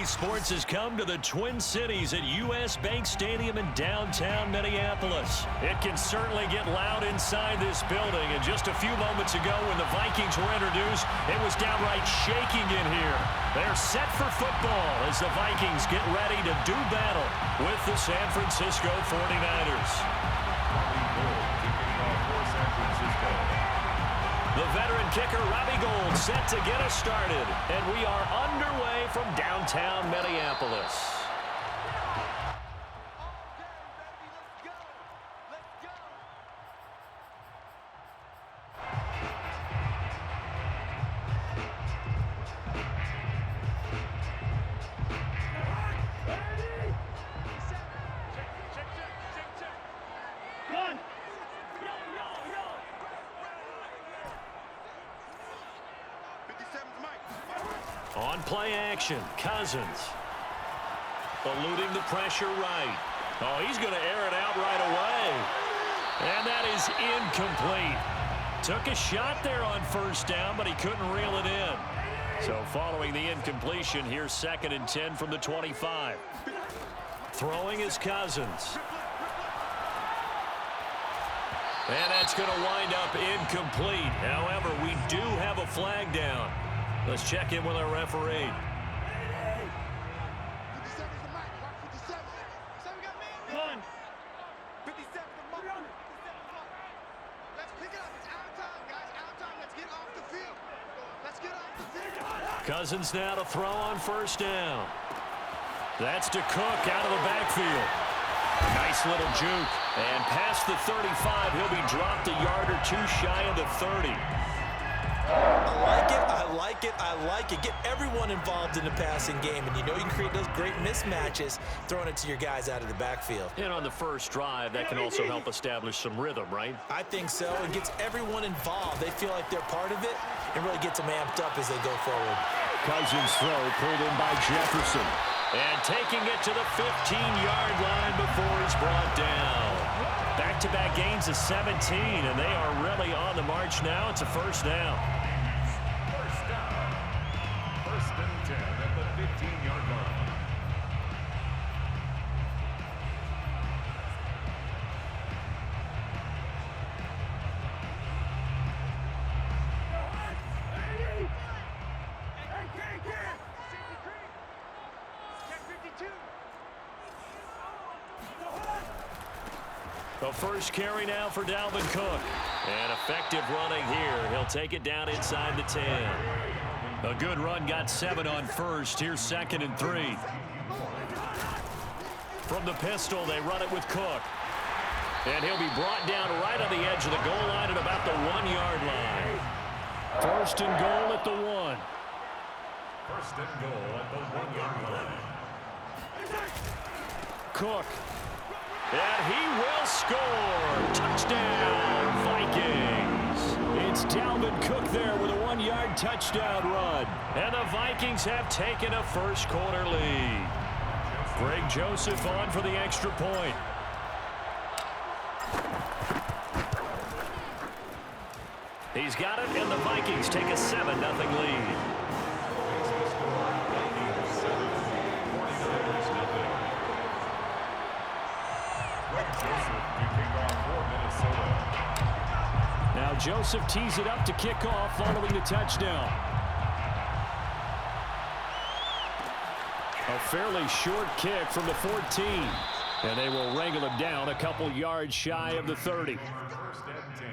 Sports has come to the Twin Cities at U.S. Bank Stadium in downtown Minneapolis. It can certainly get loud inside this building, and just a few moments ago when the Vikings were introduced, it was downright shaking in here. They're set for football as the Vikings get ready to do battle with the San Francisco 49ers. The veteran kicker, Robbie Gould, set to get us started. And we are underway from downtown Minneapolis. On play action, Cousins. Eluding the pressure right. Oh, he's going to air it out right away. And that is incomplete. Took a shot there on first down, but he couldn't reel it in. So following the incompletion, here's 2nd and 10 from the 25. Throwing is Cousins. And that's going to wind up incomplete. However, we do have a flag down. Let's check in with our referee. Cousins now to throw on first down. That's to Cook out of the backfield. Nice little juke. And past the 35, he'll be dropped a yard or two shy of the 30. I like it. Get everyone involved in the passing game, and you know you can create those great mismatches throwing it to your guys out of the backfield. And on the first drive, that can also help establish some rhythm, right? I think so. It gets everyone involved. They feel like they're part of it and really gets them amped up as they go forward. Cousins throw pulled in by Jefferson. And taking it to the 15-yard line before he's brought down. Back-to-back gains of 17, and they are really on the march now. It's a first down. First and 10 at the 15-yard line. The first carry now for Dalvin Cook. And effective running here. He'll take it down inside the 10. A good run, got 7 on first. Here's 2nd and 3. From the pistol, they run it with Cook. And he'll be brought down right on the edge of the goal line at about the 1-yard line. First and goal at the 1. First and goal at the 1-yard line. Cook. And he will score. Touchdown, Vikings. It's Dalvin Cook there with a 1-yard touchdown run. And the Vikings have taken a first-quarter lead. Greg Joseph on for the extra point. He's got it, and the Vikings take a 7-0 lead. Now Joseph tees it up to kick off following the touchdown. A fairly short kick from the 14. And they will wrangle him down a couple yards shy of the 30. First and 10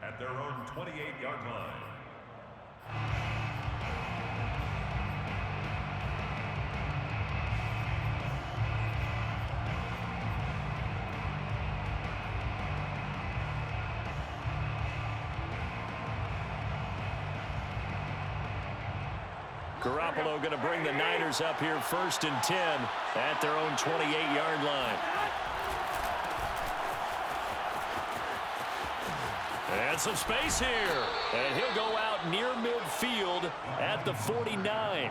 at their own 28-yard line. Garoppolo going to bring the Niners up here 1st and 10 at their own 28-yard line. And some space here. And he'll go out near midfield at the 49.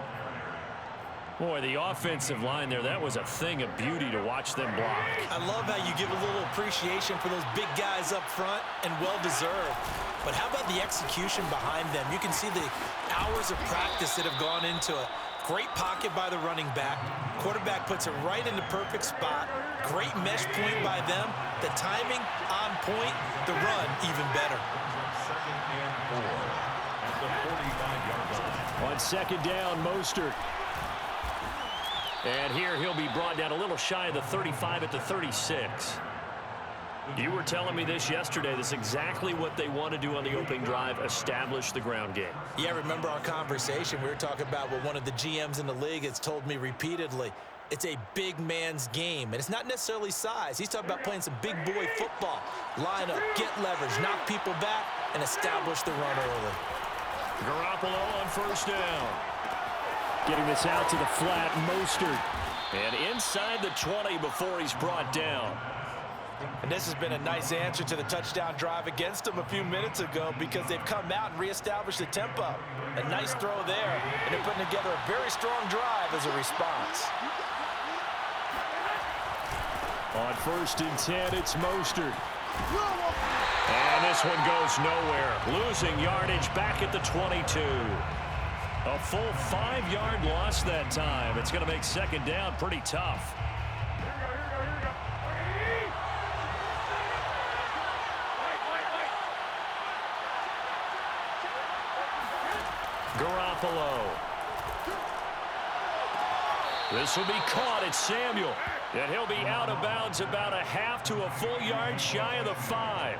Boy, the offensive line there, that was a thing of beauty to watch them block. I love how you give a little appreciation for those big guys up front, and well-deserved. But how about the execution behind them? You can see the hours of practice that have gone into a Great pocket by the running back. Quarterback puts it right in the perfect spot. Great mesh point by them. The timing on point. The run even better. Second and 4 at the 45-yard line. On second down, Mostert. And here he'll be brought down a little shy of the 35 at the 36. You were telling me this yesterday. This is exactly what they want to do on the opening drive, establish the ground game. Yeah, remember our conversation? We were talking about what one of the GMs in the league has told me repeatedly. It's a big man's game, and it's not necessarily size. He's talking about playing some big boy football. Line up, get leverage, knock people back, and establish the run early. Garoppolo on first down. Getting this out to the flat, Mostert. And inside the 20 before he's brought down. And this has been a nice answer to the touchdown drive against them a few minutes ago because they've come out and reestablished the tempo. A nice throw there, and they're putting together a very strong drive as a response. On first and 10, it's Mostert. And this one goes nowhere. Losing yardage back at the 22. A full 5-yard loss that time. It's going to make second down pretty tough. Garoppolo. This will be caught at Samuel. And he'll be out of bounds about a half to a full yard shy of the 5.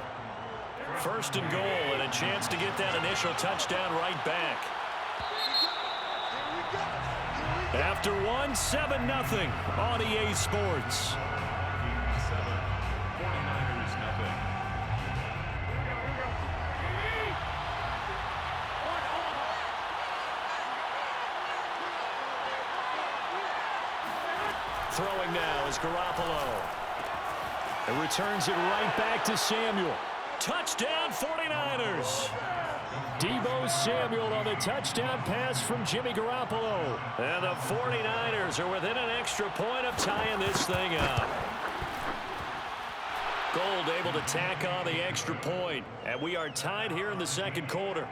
First and goal, and a chance to get that initial touchdown right back. After one, 7-0 on EA Sports. 49ers nothing. Throwing now is Garoppolo. And returns it right back to Samuel. Touchdown 49ers. Deebo Samuel on the touchdown pass from Jimmy Garoppolo. And the 49ers are within an extra point of tying this thing up. Gold able to tack on the extra point. And we are tied here in the second quarter.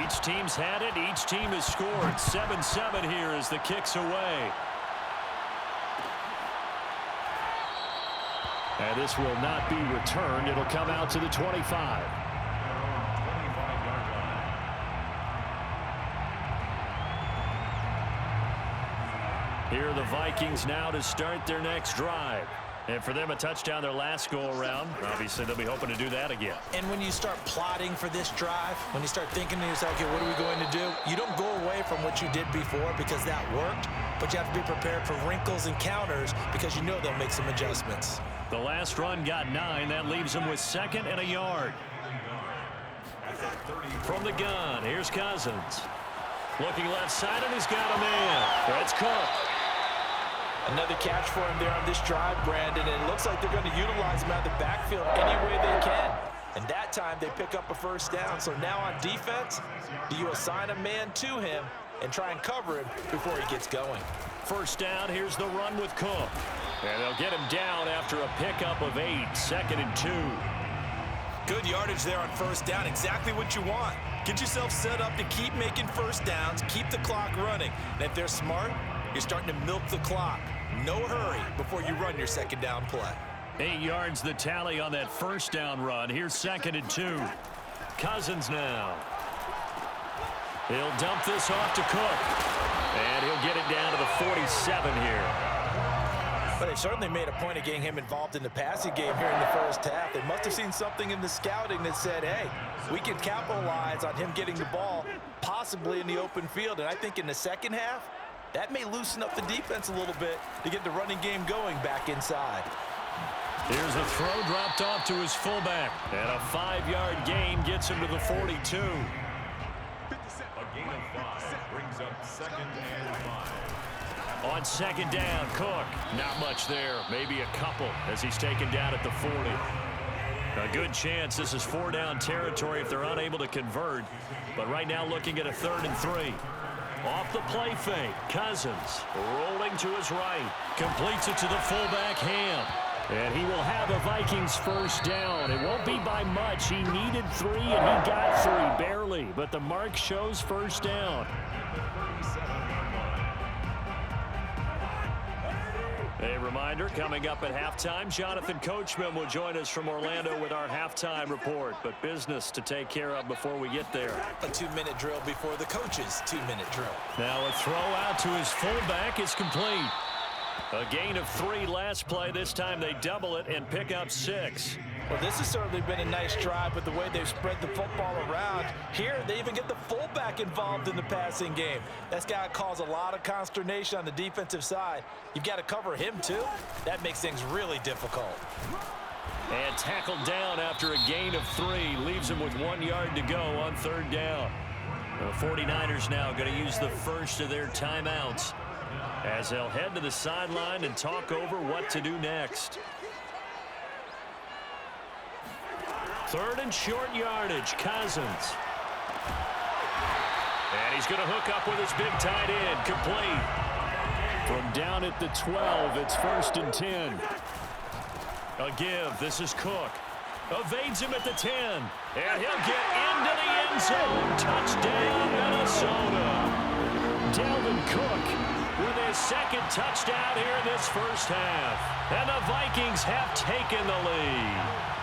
Each team's had it. Each team has scored. 7-7 here as the kick's away. And this will not be returned. It'll come out to the 25. Here are the Vikings now to start their next drive. And for them, a touchdown their last go-around. Obviously, they'll be hoping to do that again. And when you start plotting for this drive, when you start thinking to yourself, okay, what are we going to do? You don't go away from what you did before because that worked, but you have to be prepared for wrinkles and counters because you know they'll make some adjustments. The last run got 9. That leaves them with second and a yard. From the gun, here's Cousins. Looking left side, and he's got a man. That's Cook. Another catch for him there on this drive, Brandon, and it looks like they're going to utilize him out of the backfield any way they can. And that time they pick up a first down. So now on defense, do you assign a man to him and try and cover him before he gets going? First down, here's the run with Cook. And they'll get him down after a pickup of 8, second and 2. Good yardage there on first down, exactly what you want. Get yourself set up to keep making first downs, keep the clock running. And if they're smart, you're starting to milk the clock. No hurry before you run your second down play. 8 yards the tally on that first down run. Here's second and 2. Cousins now. He'll dump this off to Cook. And he'll get it down to the 47 here. But they certainly made a point of getting him involved in the passing game here in the first half. They must have seen something in the scouting that said, hey, we can capitalize on him getting the ball possibly in the open field. And I think in the second half, that may loosen up the defense a little bit to get the running game going back inside. Here's a throw dropped off to his fullback. And a 5-yard gain gets him to the 42. A gain of 5 brings up second and 5. On second down, Cook. Not much there. Maybe a couple as he's taken down at the 40. A good chance this is 4-down territory if they're unable to convert. But right now looking at a 3rd and 3. Off the play fake, Cousins rolling to his right. Completes it to the fullback, Ham. And he will have a Vikings first down. It won't be by much. He needed 3, and he got 3, barely. But the mark shows first down. A reminder, coming up at halftime, Jonathan Coachman will join us from Orlando with our halftime report. But business to take care of before we get there. A 2-minute drill before the coach's 2-minute drill. Now a throw out to his fullback is complete. A gain of 3 last play. This time they double it and pick up 6. Well, this has certainly been a nice drive with the way they've spread the football around. Here, they even get the fullback involved in the passing game. That's got to cause a lot of consternation on the defensive side. You've got to cover him, too. That makes things really difficult. And tackled down after a gain of 3. Leaves him with 1 yard to go on 3rd down. The 49ers now going to use the first of their timeouts as they'll head to the sideline and talk over what to do next. 3rd and short yardage, Cousins. And he's going to hook up with his big tight end, complete. From down at the 12, it's 1st and 10. A give, this is Cook. Evades him at the 10. And he'll get into the end zone. Touchdown, Minnesota. Dalvin Cook with his 2nd touchdown here in this first half. And the Vikings have taken the lead.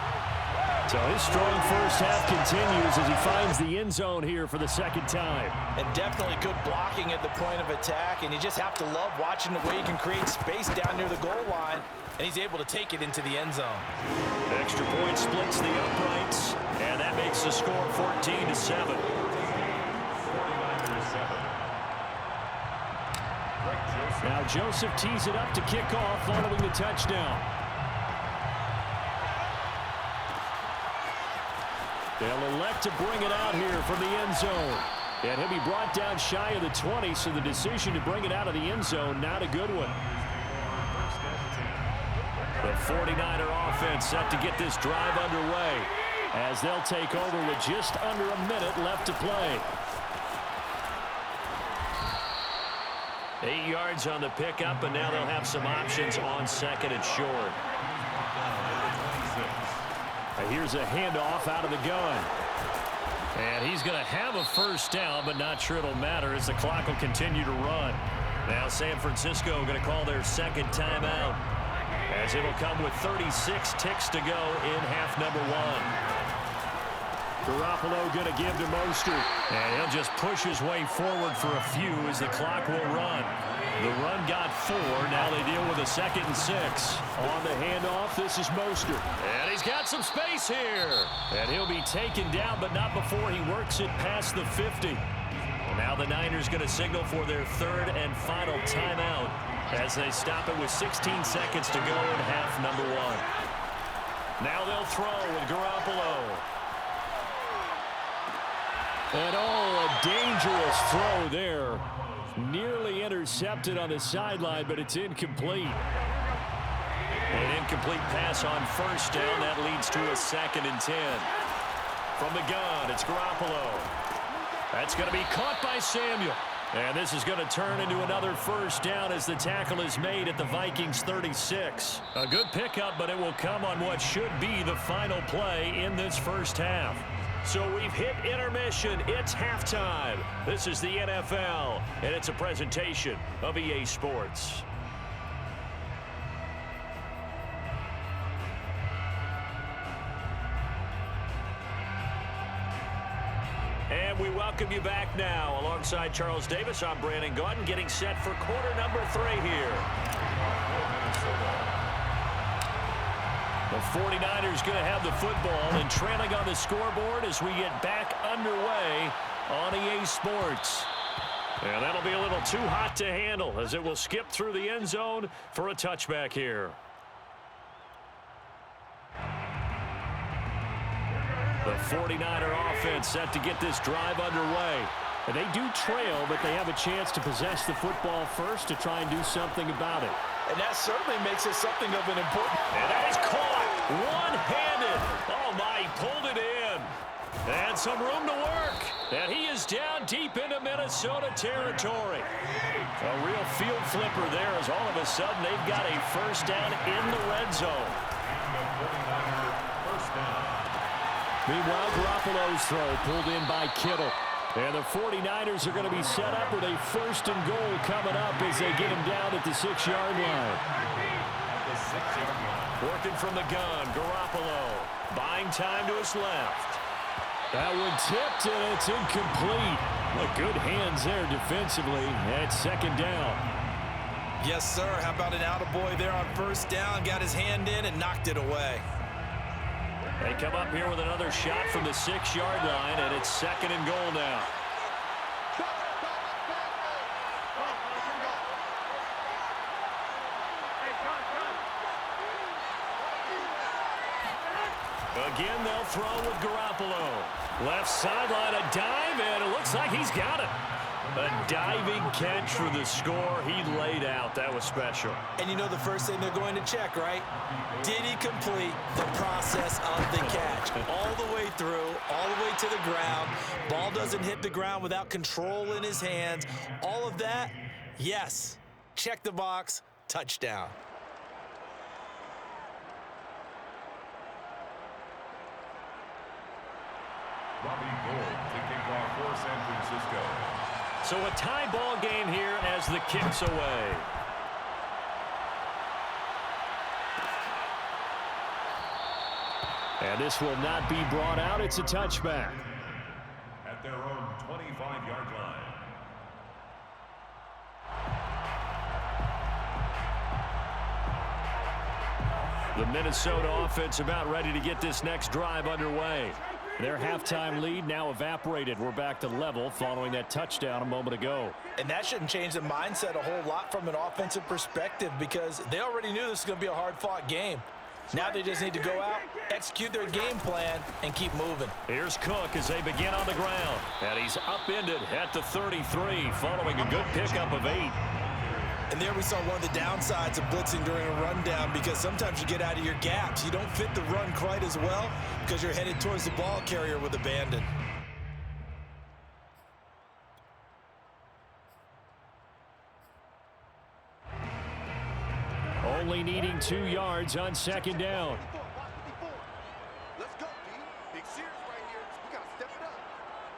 So his strong first half continues as he finds the end zone here for the 2nd time. And definitely good blocking at the point of attack. And you just have to love watching the way he can create space down near the goal line. And he's able to take it into the end zone. Extra point splits the uprights. And that makes the score 14-7. Now Joseph tees it up to kick off following the touchdown. They'll elect to bring it out here from the end zone. And he'll be brought down shy of the 20, so the decision to bring it out of the end zone, not a good one. The 49er offense set to get this drive underway as they'll take over with just under a minute left to play. 8 yards on the pickup, and now they'll have some options on 2nd and short. Here's a handoff out of the gun. And he's going to have a first down, but not sure it'll matter as the clock will continue to run. Now San Francisco going to call their 2nd timeout as it'll come with 36 ticks to go in half number 1. Garoppolo going to give to Mostert. And he'll just push his way forward for a few as the clock will run. The run got 4. Now they deal with a 2nd and 6. On the handoff, this is Mostert. And he's got some space here. And he'll be taken down, but not before he works it past the 50. Now the Niners going to signal for their 3rd and final timeout as they stop it with 16 seconds to go in half number 1. Now they'll throw with Garoppolo. And oh, a dangerous throw there. Nearly intercepted on the sideline, but it's incomplete. An incomplete pass on 1st down. That leads to a 2nd and 10. From the gun, it's Garoppolo. That's going to be caught by Samuel. And this is going to turn into another 1st down as the tackle is made at the Vikings 36. A good pickup, but it will come on what should be the final play in this first half. So we've hit intermission. It's halftime. This is the NFL, and it's a presentation of EA Sports. And we welcome you back now. Alongside Charles Davis, I'm Brandon Gaudin, getting set for quarter number 3 here. The 49ers going to have the football and trailing on the scoreboard as we get back underway on EA Sports. And that'll be a little too hot to handle as it will skip through the end zone for a touchback here. The 49er offense set to get this drive underway. And they do trail, but they have a chance to possess the football first to try and do something about it. And that certainly makes it something of an important... And that is caught one-handed. Oh, my, he pulled it in. And some room to work. And he is down deep into Minnesota territory. A real field flipper there as all of a sudden they've got a first down in the red zone. Meanwhile, Garoppolo's throw pulled in by Kittle. And the 49ers are going to be set up with a first and goal coming up as they get him down at the 6-yard line. Working from the gun, Garoppolo. Buying time to his left. That one tipped, and it's incomplete. Well, good hands there defensively at second down. Yes, sir. How about an attaboy there on first down? Got his hand in and knocked it away. They come up here with another shot from the 6-yard line, and it's second and goal now. Again, they'll throw with Garoppolo. Left sideline, a dive, and it looks like he's got it. A diving catch for the score. He laid out. That was special. And you know the first thing they're going to check, right? Did he complete the process of the catch? All the way through, all the way to the ground. Ball doesn't hit the ground without control in his hands. All of that, yes. Check the box, touchdown. Robbie Gould taking off for San Francisco. So a tie ball game here as the kick's away. And this will not be brought out. It's a touchback. At their own 25-yard line. The Minnesota offense about ready to get this next drive underway. Their halftime lead now evaporated. We're back to level following that touchdown a moment ago. And that shouldn't change the mindset a whole lot from an offensive perspective because they already knew this was going to be a hard-fought game. Now they just need to go out, execute their game plan, and keep moving. Here's Cook as they begin on the ground. And he's upended at the 33 following a good pickup of 8. And there we saw one of the downsides of blitzing during a rundown because sometimes you get out of your gaps. You don't fit the run quite as well because you're headed towards the ball carrier with abandon. Only needing 2 yards on second down. Let's go, D. Big series right here. We got to step it up.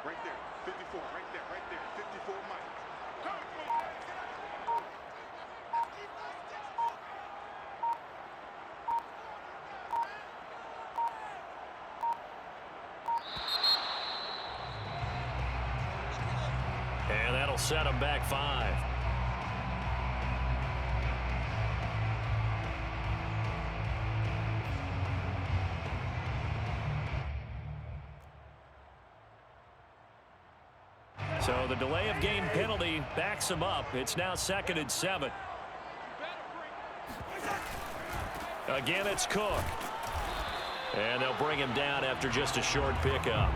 Right there. 54. Right there. Right there. 54 Mike. And that'll set him back 5. So the delay of game penalty backs him up. It's now 2nd and 7. Again, it's Cook. And they'll bring him down after just a short pickup.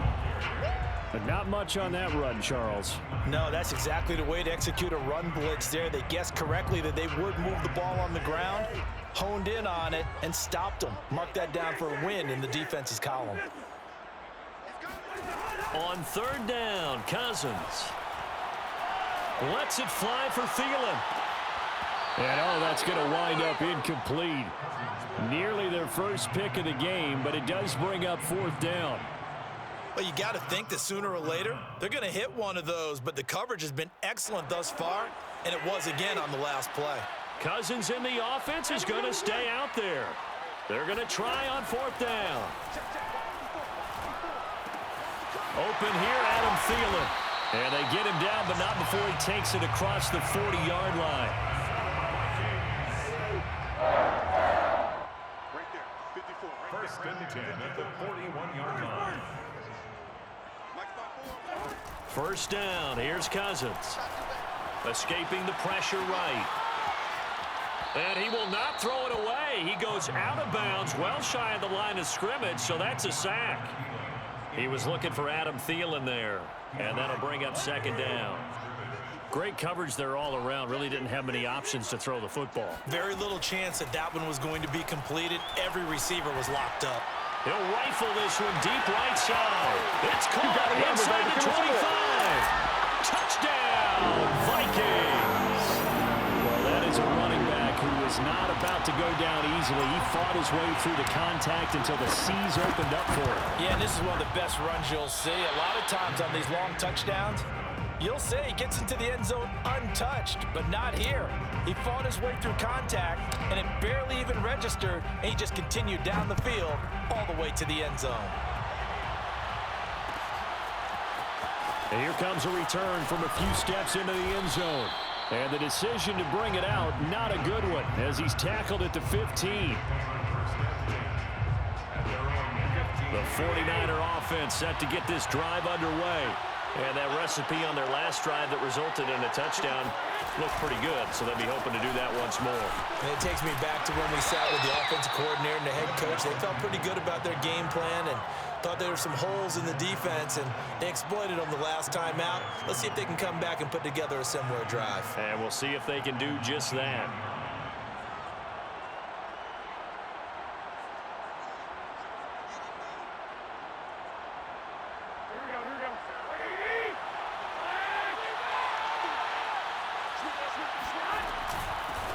But not much on that run, Charles. No, that's exactly the way to execute a run blitz there. They guessed correctly that they would move the ball on the ground, honed in on it, and stopped them. Mark that down for a win in the defense's column. On 3rd down, Cousins lets it fly for Thielen. And, that's going to wind up incomplete. Nearly their first pick of the game, but it does bring up 4th down. Well, you got to think that sooner or later, they're going to hit one of those, but the coverage has been excellent thus far, and it was again on the last play. Cousins in the offense is going to stay out there. They're going to try on 4th down. Open here, Adam Thielen. And they get him down, but not before he takes it across the 40-yard line. Right there. 54. Right 1st and 10 at the 41-yard line. 1st down. Here's Cousins. Escaping the pressure right. And he will not throw it away. He goes out of bounds, well shy of the line of scrimmage, so that's a sack. He was looking for Adam Thielen there, and that'll bring up 2nd down. Great coverage there all around. Really didn't have many options to throw the football. Very little chance that that one was going to be completed. Every receiver was locked up. He'll rifle this one deep right side. It's caught inside the 25. Touchdown, Vikings. Well, that is a running back who is not about to go down easily. He fought his way through the contact until the seas opened up for him. Yeah, and this is one of the best runs you'll see. A lot of times on these long touchdowns, you'll say he gets into the end zone untouched, but not here. He fought his way through contact, and it barely even registered, and he just continued down the field all the way to the end zone. And here comes a return from a few steps into the end zone. And the decision to bring it out, not a good one, as he's tackled at the 15. The 49er offense set to get this drive underway. And that recipe on their last drive that resulted in a touchdown looked pretty good, so they'll be hoping to do that once more. And it takes me back to when we sat with the offensive coordinator and the head coach. They felt pretty good about their game plan and thought there were some holes in the defense, and they exploited them the last time out. Let's see if they can come back and put together a similar drive. And we'll see if they can do just that.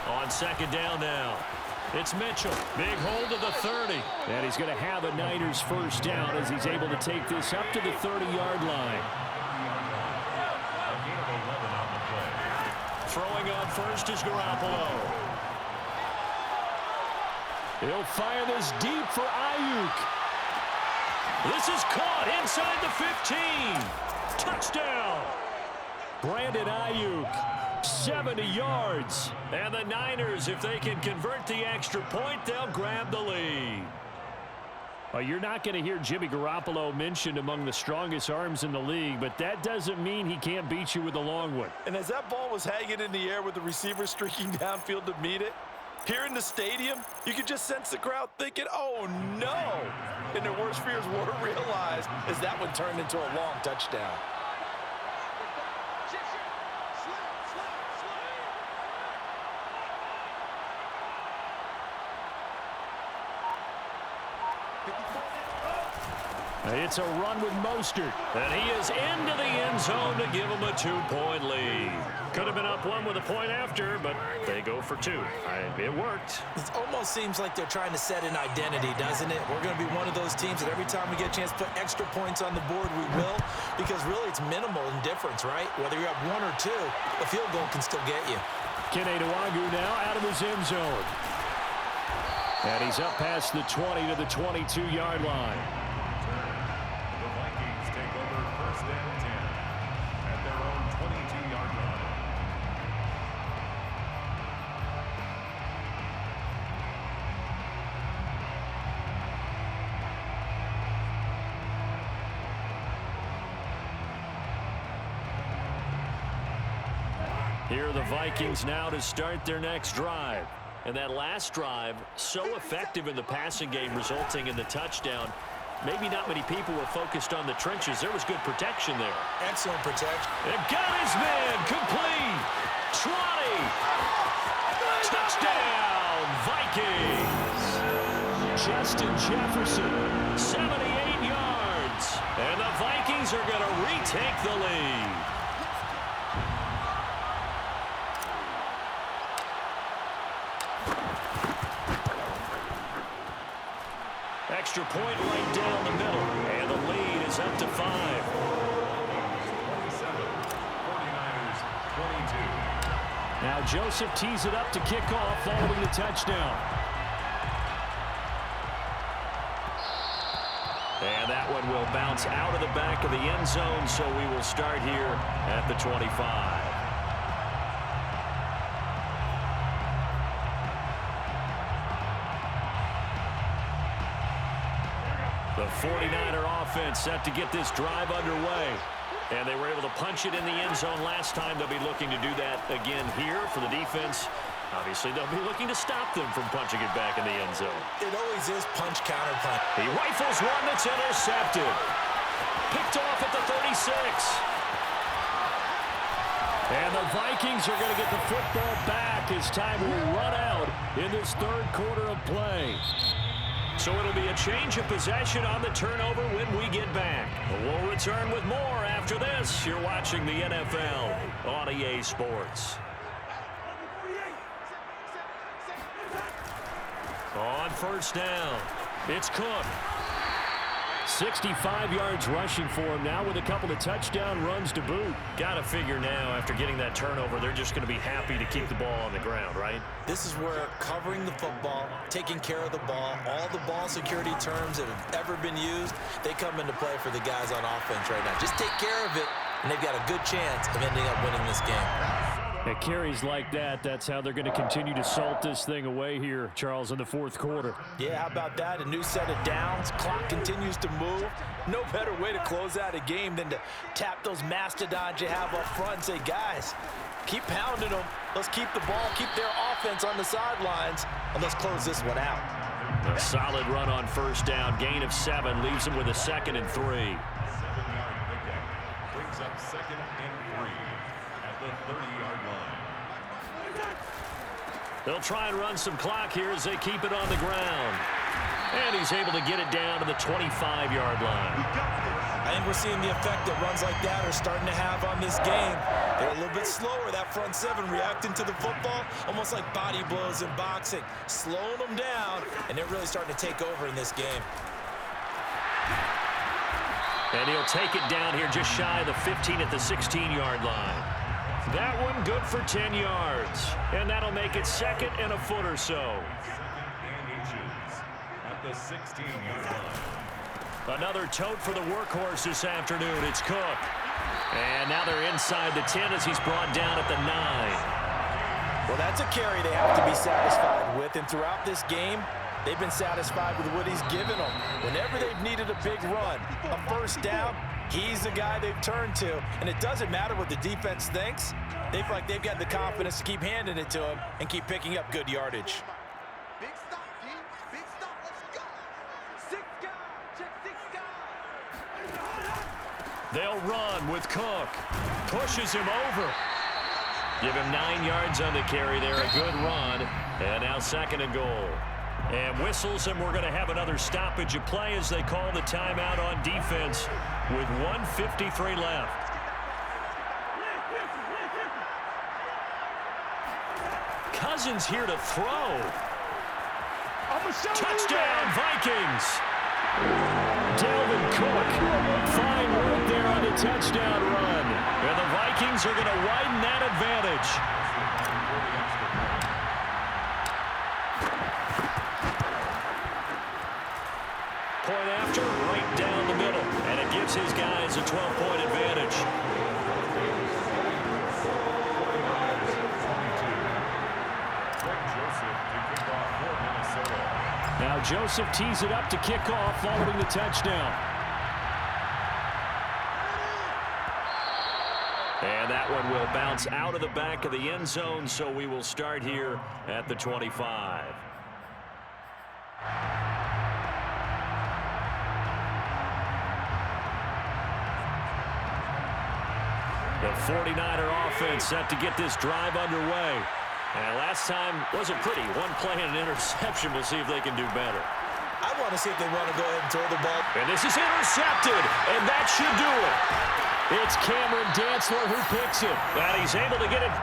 On second down now. It's Mitchell. Big hold of the 30. And he's going to have a Niners first down as he's able to take this up to the 30-yard line. Throwing on first is Garoppolo. He'll fire this deep for Ayuk. This is caught inside the 15. Touchdown. Brandon Ayuk. 70 yards. And the Niners, if they can convert the extra point, they'll grab the lead. Well, you're not going to hear Jimmy Garoppolo mentioned among the strongest arms in the league, but that doesn't mean he can't beat you with a long one. And as that ball was hanging in the air with the receiver streaking downfield to meet it, here in the stadium, you could just sense the crowd thinking, oh, no. And their worst fears were realized as that one turned into a long touchdown. It's a run with Mostert. And he is into the end zone to give him a 2-point lead. Could have been up one with a point after, but they go for two. It worked. It almost seems like they're trying to set an identity, doesn't it? We're going to be one of those teams that every time we get a chance to put extra points on the board, we will. Because really it's minimal in difference, right? Whether you have one or two, a field goal can still get you. Kene Nwangwu now out of his end zone. And he's up past the 20 to the 22-yard line. Here are the Vikings now to start their next drive. And that last drive, so effective in the passing game, resulting in the touchdown. Maybe not many people were focused on the trenches. There was good protection there. Excellent protection. And got his man complete. 20. Touchdown, Vikings. Justin Jefferson, 78 yards. And the Vikings are going to retake the lead. Extra point right down the middle, and the lead is up to 5. 49ers, 22. Now Joseph tees it up to kick off following the touchdown. And that one will bounce out of the back of the end zone, so we will start here at the 25. The 49er offense set to get this drive underway. And they were able to punch it in the end zone last time. They'll be looking to do that again here for the defense. Obviously, they'll be looking to stop them from punching it back in the end zone. It always is punch, counter punch. He rifles one that's intercepted. Picked off at the 36. And the Vikings are going to get the football back as time will run out in this third quarter of play. So it'll be a change of possession on the turnover when we get back. We'll return with more after this. You're watching the NFL on EA Sports. On first down, it's Cook. 65 yards rushing for him now with a couple of touchdown runs to boot. Got to figure now after getting that turnover, they're just going to be happy to keep the ball on the ground, right? This is where covering the football, taking care of the ball, all the ball security terms that have ever been used, they come into play for the guys on offense right now. Just take care of it, and they've got a good chance of ending up winning this game. At carries like that, that's how they're going to continue to salt this thing away here, Charles, in the fourth quarter. Yeah, how about that? A new set of downs. Clock continues to move. No better way to close out a game than to tap those mastodons you have up front and say, guys, keep pounding them. Let's keep the ball, keep their offense on the sidelines, and let's close this one out. A solid run on first down. Gain of 7 leaves them with a 2nd and 3. 7-yard pickup brings up 2nd and 3 at the 30-yard line. They'll try and run some clock here as they keep it on the ground. And he's able to get it down to the 25-yard line. I think we're seeing the effect that runs like that are starting to have on this game. They're a little bit slower, that front 7, reacting to the football, almost like body blows in boxing, slowing them down, and they're really starting to take over in this game. And he'll take it down here just shy of the 15 at the 16-yard line. That one good for 10 yards. And that'll make it 2nd and a foot or so. 2nd and inches at the 16-yard line. Another tote for the workhorse this afternoon. It's Cook. And now they're inside the 10 as he's brought down at the 9. Well, that's a carry they have to be satisfied with. And throughout this game, they've been satisfied with what he's given them. Whenever they've needed a big run, a first down, he's the guy they've turned to. And it doesn't matter what the defense thinks. They feel like they've got the confidence to keep handing it to him and keep picking up good yardage. Big stop, D. Big stop. Let's go. 6 guys. Check 6 guys. They'll run with Cook. Pushes him over. Give him 9 yards on the carry there. A good run. And now 2nd and goal. And whistles, and we're going to have another stoppage of play as they call the timeout on defense with 1:53 left. Cousins here to throw. Touchdown, Vikings. Dalvin Cook. Fine work there on the touchdown run. And the Vikings are going to widen that advantage. Point after, right down the middle. And it gives his guys a 12-point advantage. Now Joseph tees it up to kick off following the touchdown. And that one will bounce out of the back of the end zone, so we will start here at the 25. The 49er offense set to get this drive underway. And last time wasn't pretty. One play and an interception. We'll see if they can do better. I want to see if they want to go ahead and throw the ball. And this is intercepted. And that should do it. It's Cameron Dantzler who picks it. And he's able to get it